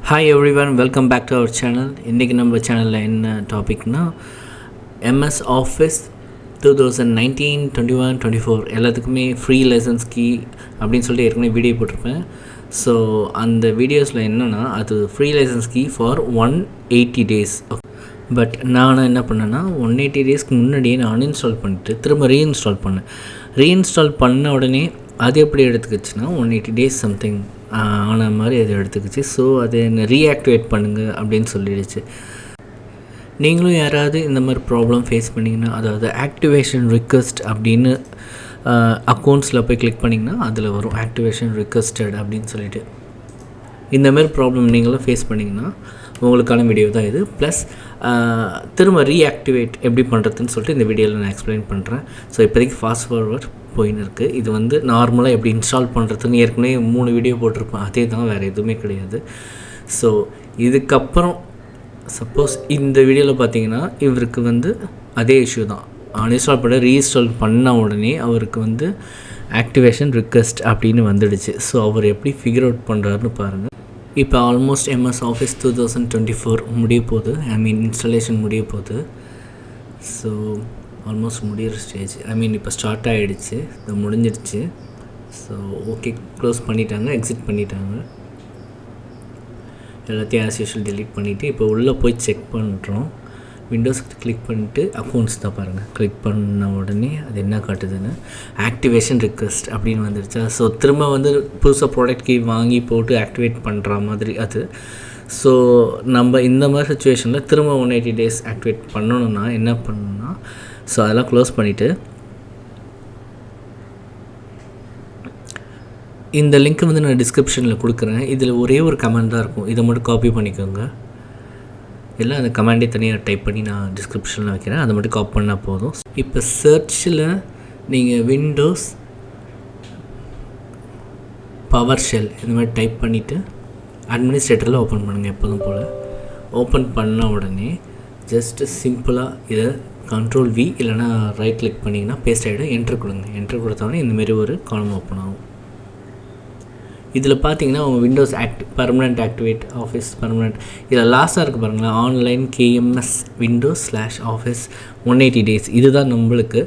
Hi everyone, welcome back to our channel. இன்றைக்கி நம்ம சேனலில் என்ன டாபிக்னா MS Office 2019, 21, 24 எல்லாத்துக்குமே ஃப்ரீ லைசன்ஸ் கீ அப்படின்னு சொல்லிட்டு ஏற்கனவே வீடியோ போட்டிருப்பேன். ஸோ அந்த வீடியோஸில் என்னென்னா அது free license key for 180 days. But நான் என்ன பண்ணேன்னா 180 daysக்கு முன்னாடியே நான் அன்இன்ஸ்டால் பண்ணிவிட்டு திரும்ப ரீஇன்ஸ்டால் பண்ண உடனே அது எப்படி எடுத்துக்கிச்சுன்னா 180 days சம்திங் ஆன மாதிரி அது எடுத்துக்கிச்சு. ஸோ அதை என்ன ரீஆக்டிவேட் பண்ணுங்கள் அப்படின்னு சொல்லிடுச்சு. நீங்களும் யாராவது இந்த மாதிரி ப்ராப்ளம் ஃபேஸ் பண்ணிங்கன்னா, அதாவது ஆக்டிவேஷன் ரிக்வெஸ்ட் அப்படின்னு அக்கௌண்ட்ஸில் போய் கிளிக் பண்ணிங்கன்னா அதில் வரும் ஆக்டிவேஷன் ரிக்வெஸ்டட் அப்படின்னு சொல்லிட்டு. இந்தமாரி ப்ராப்ளம் நீங்களும் ஃபேஸ் பண்ணிங்கன்னா உங்களுக்கான வீடியோ தான் இது. ப்ளஸ் திரும்ப ரீஆக்டிவேட் எப்படி பண்ணுறதுன்னு சொல்லிட்டு இந்த வீடியோவில் நான் எக்ஸ்பிளைன் பண்ணுறேன். ஸோ இப்போதைக்கு ஃபாஸ்ட் ஃபார்வர்ட் போயின்னு இருக்குது. இது வந்து நார்மலாக எப்படி இன்ஸ்டால் பண்ணுறதுன்னு ஏற்கனவே 3 வீடியோ போட்டிருப்பேன், அதே தான், வேறு எதுவுமே கிடையாது. ஸோ இதுக்கப்புறம் சப்போஸ் இந்த வீடியோவில் பார்த்தீங்கன்னா இவருக்கு வந்து அதே இஷ்யூ தான். அன்இன்ஸ்டால் பண்ண ரீஇன்ஸ்டால் பண்ண உடனே அவருக்கு வந்து ஆக்டிவேஷன் ரிக்வெஸ்ட் அப்படின்னு வந்துடுச்சு. ஸோ அவர் எப்படி ஃபிகர் அவுட் பண்ணுறாருன்னு பாருங்கள். இப்போ ஆல்மோஸ்ட் MS Office 2024 முடிய போகுது, இன்ஸ்டாலேஷன் முடிய போகுது. ஸோ ஆல்மோஸ்ட் முடிகிற ஸ்டேஜ், இப்போ ஸ்டார்ட் ஆகிடுச்சு, இது முடிஞ்சிடுச்சு. ஸோ ஓகே, க்ளோஸ் பண்ணிட்டாங்க, எக்ஸிட் பண்ணிட்டாங்க, எல்லாத்தையும் ஆஸ் யூஷுவல் டெலீட் பண்ணிவிட்டு இப்போ உள்ளே போய் செக் பண்ணுறோம். விண்டோஸ் கிளிக் பண்ணிவிட்டு அக்கௌண்ட்ஸ் தான் பாருங்கள். கிளிக் பண்ண உடனே அது என்ன காட்டுதுன்னு ஆக்டிவேஷன் ரிக்வெஸ்ட் அப்படின்னு வந்துடுச்சா. ஸோ திரும்ப வந்து புதுசாக ப்ராடக்ட் கீ வாங்கி போட்டு ஆக்டிவேட் பண்ணுற மாதிரி அது. ஸோ நம்ம இந்த மாதிரி சுச்சுவேஷனில் திரும்ப 180 days ஆக்டிவேட் பண்ணணுன்னா என்ன பண்ணணும்னா, ஸோ அதெல்லாம் க்ளோஸ் பண்ணிவிட்டு இந்த லிங்க் வந்து நான் டிஸ்கிரிப்ஷனில் கொடுக்குறேன். இதில் ஒரே ஒரு கமெண்ட் தான் இருக்கும், இதை மட்டும் காப்பி பண்ணிக்கோங்க. எல்லாம் அந்த கமெண்டே தனியாக டைப் பண்ணி நான் டிஸ்கிரிப்ஷனில் வைக்கிறேன், அதை மட்டும் காப்பி பண்ணால் போதும். இப்போ சர்ச்சில் நீங்கள் விண்டோஸ் பவர்ஷெல் இந்த மாதிரி டைப் பண்ணிவிட்டு அட்மினிஸ்ட்ரேட்டரில் ஓப்பன் பண்ணுங்கள். எப்போதும் போல் ஓப்பன் பண்ண உடனே ஜஸ்ட்டு சிம்பிளாக இதை Ctrl+V இல்லைனா ரைட் கிளிக் பண்ணிங்கன்னா பேஸ்ட் ஆகிடும். என்ட்ரு கொடுங்க. என்ட்ரு கொடுத்தோடனே இந்தமாரி ஒரு காலம் ஓப்பன் ஆகும். இதில் பார்த்தீங்கன்னா உங்கள் Windows permanent activate office permanent இதில் லாஸ்ட்டாக இருக்குது பாருங்களேன், ஆன்லைன் KMS Windows/Office 180 days. இதுதான் நம்மளுக்கு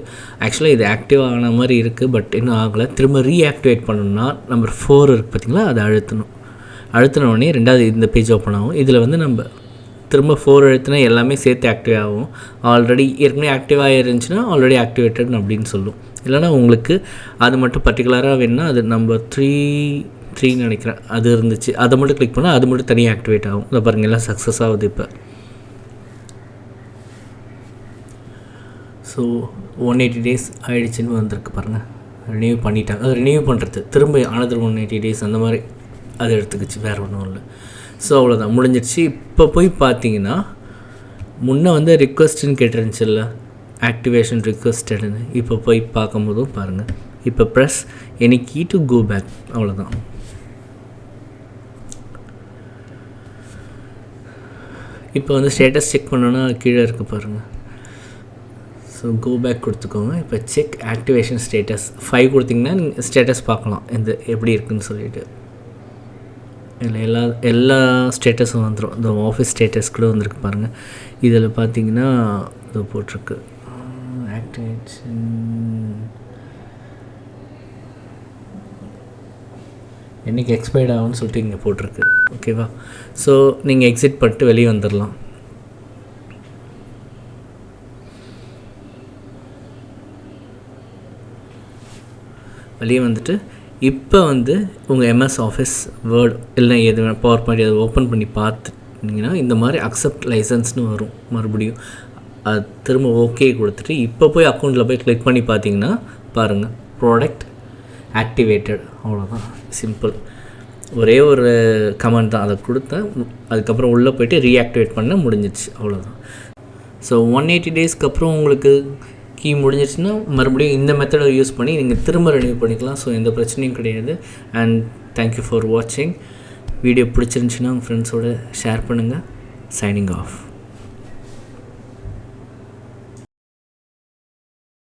ஆக்சுவலாக இது ஆக்டிவ் ஆன மாதிரி இருக்குது, பட் இன்னும் ஆகலை. திரும்ப ரீஆக்டிவேட் பண்ணணும்னா நம்பர் 4 இருக்குது பார்த்திங்களா, அதை அழுத்தினோடனே ரெண்டாவது இந்த பேஜ் ஓப்பன் ஆகும். இதில் வந்து நம்ம திரும்ப 4 அழுத்தினா எல்லாமே சேர்த்து ஆக்டிவ் ஆகும். ஆல்ரெடி ஏற்கனவே ஆக்டிவாக இருந்துச்சுன்னா ஆல்ரெடி ஆக்டிவேட்டட் அப்படின்னு சொல்லும். இல்லைனா உங்களுக்கு அது மட்டும் பர்டிகுலராக வேணுன்னா அது நம்பர் 3 நினைக்கிறேன் அது இருந்துச்சு, அதை மட்டும் கிளிக் பண்ணால் அது மட்டும் தனியாக ஆக்டிவேட் ஆகும். அதை பாருங்கள், எல்லாம் சக்ஸஸ் ஆகுது இப்போ. ஸோ 180 days ஆகிடுச்சின்னு வந்திருக்கு பாருங்கள். ரினியூ பண்ணிட்டாங்க. அது ரினியூ பண்ணுறது திரும்ப another 180 days அந்த மாதிரி அது எடுத்துக்கிச்சு, வேறு ஒன்றும் இல்லை. ஸோ அவ்வளோதான், முடிஞ்சிடுச்சு. இப்போ போய் பார்த்தீங்கன்னா முன்னே வந்து ரிக்வெஸ்ட்டுன்னு கேட்டுருந்துச்சில்ல, ஆக்டிவேஷன் ரிக்வெஸ்டடுன்னு. இப்போ போய் பார்க்கும்போதும் பாருங்கள், இப்போ press any key to go back, அவ்வளோதான். இப்போ வந்து ஸ்டேட்டஸ் செக் பண்ணோன்னா கீழே இருக்குது பாருங்கள். ஸோ கோ பேக் கொடுத்துக்கோங்க. இப்போ செக் ஆக்டிவேஷன் ஸ்டேட்டஸ் 5 கொடுத்திங்கன்னா நீங்கள் ஸ்டேட்டஸ் பார்க்கலாம் இந்த எப்படி இருக்குதுன்னு சொல்லிட்டு. இல்லை எல்லா ஸ்டேட்டஸும் வந்துடும். இந்த ஆஃபீஸ் ஸ்டேட்டஸ் கூட வந்திருக்கு பாருங்கள். இதில் பார்த்தீங்கன்னா இது போட்டிருக்கு ஆக்டிவேஷன் என்றைக்கு எக்ஸ்பைர்ட் ஆகும்னு சொல்லிட்டு இங்கே போட்டிருக்கு. ஓகேவா? ஸோ நீங்கள் எக்ஸிட் பண்ணிட்டு வெளியே வந்துடலாம். வெளியே வந்துட்டு இப்போ வந்து உங்கள் MS Office வேர்ட் இல்லை எது பவர் பாயிண்ட் அதை ஓப்பன் பண்ணி பார்த்துட்டிங்கன்னா இந்த மாதிரி அக்செப்ட் லைசன்ஸ்னு வரும். மறுபடியும் அது திரும்ப ஓகே கொடுத்துட்டு இப்போ போய் அக்கௌண்ட்டில் போய் கிளிக் பண்ணி பார்த்தீங்கன்னா பாருங்கள், ப்ராடக்ட் ஆக்டிவேட்டட். அவ்வளோதான், சிம்பிள். ஒரே ஒரு கமெண்ட் தான், அதை கொடுத்தேன். அதுக்கப்புறம் உள்ளே போய்ட்டு ரீஆக்டிவேட் பண்ண முடிஞ்சிடுச்சு, அவ்வளோதான். ஸோ 180 daysக்கு அப்புறம் உங்களுக்கு கீ முடிஞ்சிடுச்சுன்னா மறுபடியும் இந்த மெத்தடை யூஸ் பண்ணி நீங்கள் திரும்ப ரெனியூ பண்ணிக்கலாம். ஸோ எந்த பிரச்சனையும் கிடையாது. அண்ட் தேங்க்யூ ஃபார் வாட்சிங். வீடியோ பிடிச்சிருந்துச்சின்னா உங்கள் ஃப்ரெண்ட்ஸோடு ஷேர் பண்ணுங்கள். Signing off.